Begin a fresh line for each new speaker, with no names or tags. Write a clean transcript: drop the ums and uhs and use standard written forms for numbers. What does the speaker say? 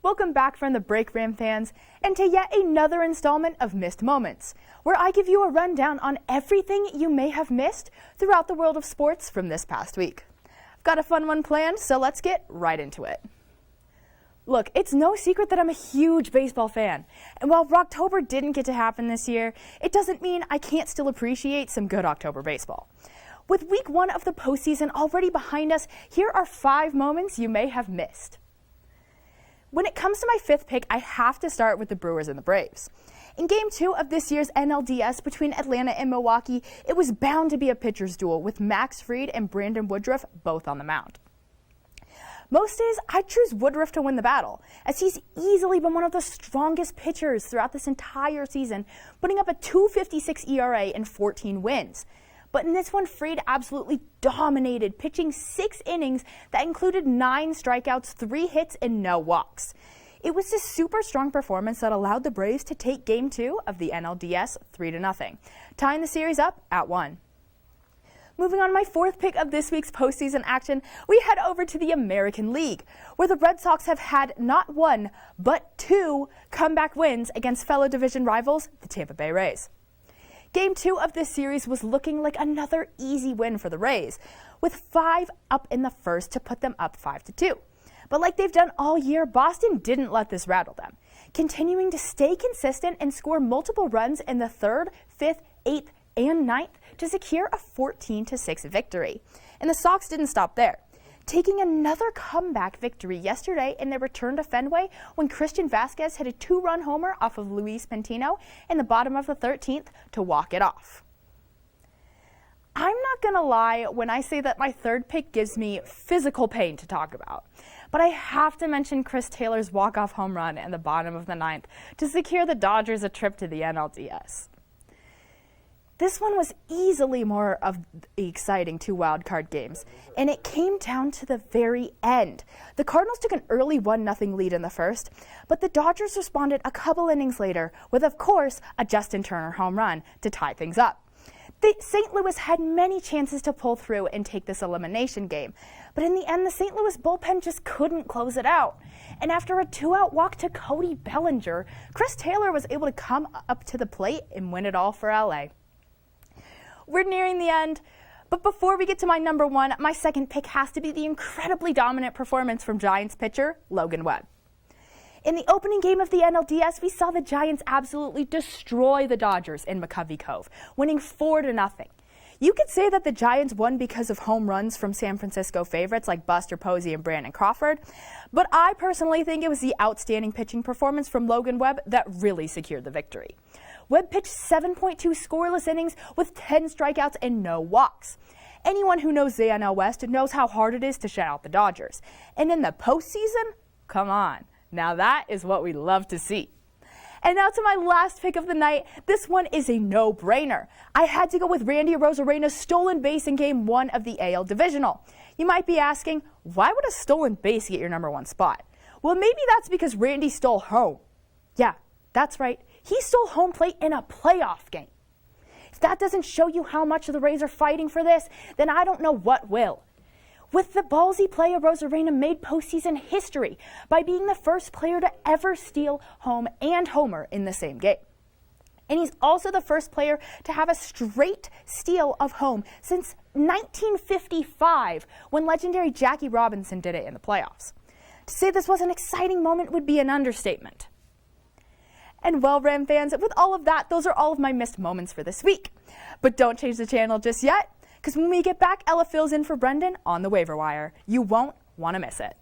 Welcome back from the break, Ram fans, and to yet another installment of Missed Moments, where I give you a rundown on everything you may have missed throughout the world of sports from this past week. I've got a fun one planned, so let's get right into it. Look, it's no secret that I'm a huge baseball fan, and while Rocktober didn't get to happen this year, it doesn't mean I can't still appreciate some good October baseball. With week 1 of the postseason already behind us, here are 5 moments you may have missed. When it comes to my 5th pick, I have to start with the Brewers and the Braves. In Game 2 of this year's NLDS between Atlanta and Milwaukee, it was bound to be a pitcher's duel with Max Fried and Brandon Woodruff both on the mound. Most days, I'd choose Woodruff to win the battle, as he's easily been one of the strongest pitchers throughout this entire season, putting up a .256 ERA and 14 wins. But in this one, Fried absolutely dominated, pitching 6 innings that included 9 strikeouts, 3 hits, and no walks. It was this super strong performance that allowed the Braves to take Game 2 of the NLDS 3-0, tying the series up at 1. Moving on to my 4th pick of this week's postseason action, we head over to the American League, where the Red Sox have had not 1, but 2 comeback wins against fellow division rivals, the Tampa Bay Rays. Game 2 of this series was looking like another easy win for the Rays, with 5 up in the first to put them up 5-2. But like they've done all year, Boston didn't let this rattle them, continuing to stay consistent and score multiple runs in the 3rd, 5th, 8th, and 9th to secure a 14-6 victory. And the Sox didn't stop there, taking another comeback victory yesterday in their return to Fenway when Christian Vasquez hit a 2-run homer off of Luis Pintino in the bottom of the 13th to walk it off. I'm not going to lie when I say that my 3rd pick gives me physical pain to talk about, but I have to mention Chris Taylor's walk-off home run in the bottom of the 9th to secure the Dodgers a trip to the NLDS. This one was easily more of the exciting 2 wildcard games, and it came down to the very end. The Cardinals took an early 1-0 lead in the first, but the Dodgers responded a couple innings later with, of course, a Justin Turner home run to tie things up. St. Louis had many chances to pull through and take this elimination game, but in the end, the St. Louis bullpen just couldn't close it out. And after a 2-out walk to Cody Bellinger, Chris Taylor was able to come up to the plate and win it all for LA. We're nearing the end, but before we get to my number 1, my 2nd pick has to be the incredibly dominant performance from Giants pitcher Logan Webb. In the opening game of the NLDS, we saw the Giants absolutely destroy the Dodgers in McCovey Cove, winning 4-0. You could say that the Giants won because of home runs from San Francisco favorites like Buster Posey and Brandon Crawford, but I personally think it was the outstanding pitching performance from Logan Webb that really secured the victory. Webb pitched 7.2 scoreless innings with 10 strikeouts and no walks. Anyone who knows the NL West knows how hard it is to shut out the Dodgers. And in the postseason, come on, now that is what we love to see. And now to my last pick of the night. This one is a no-brainer. I had to go with Randy Arozarena's stolen base in Game 1 of the AL Divisional. You might be asking, why would a stolen base get your number 1 spot? Well, maybe that's because Randy stole home. Yeah, that's right. He stole home plate in a playoff game. If that doesn't show you how much the Rays are fighting for this, then I don't know what will. With the ballsy play, Arozarena made postseason history by being the first player to ever steal home and homer in the same game. And he's also the first player to have a straight steal of home since 1955, when legendary Jackie Robinson did it in the playoffs. To say this was an exciting moment would be an understatement. And well, Ram fans, with all of that, those are all of my missed moments for this week. But don't change the channel just yet, because when we get back, Ella fills in for Brendan on the waiver wire. You won't want to miss it.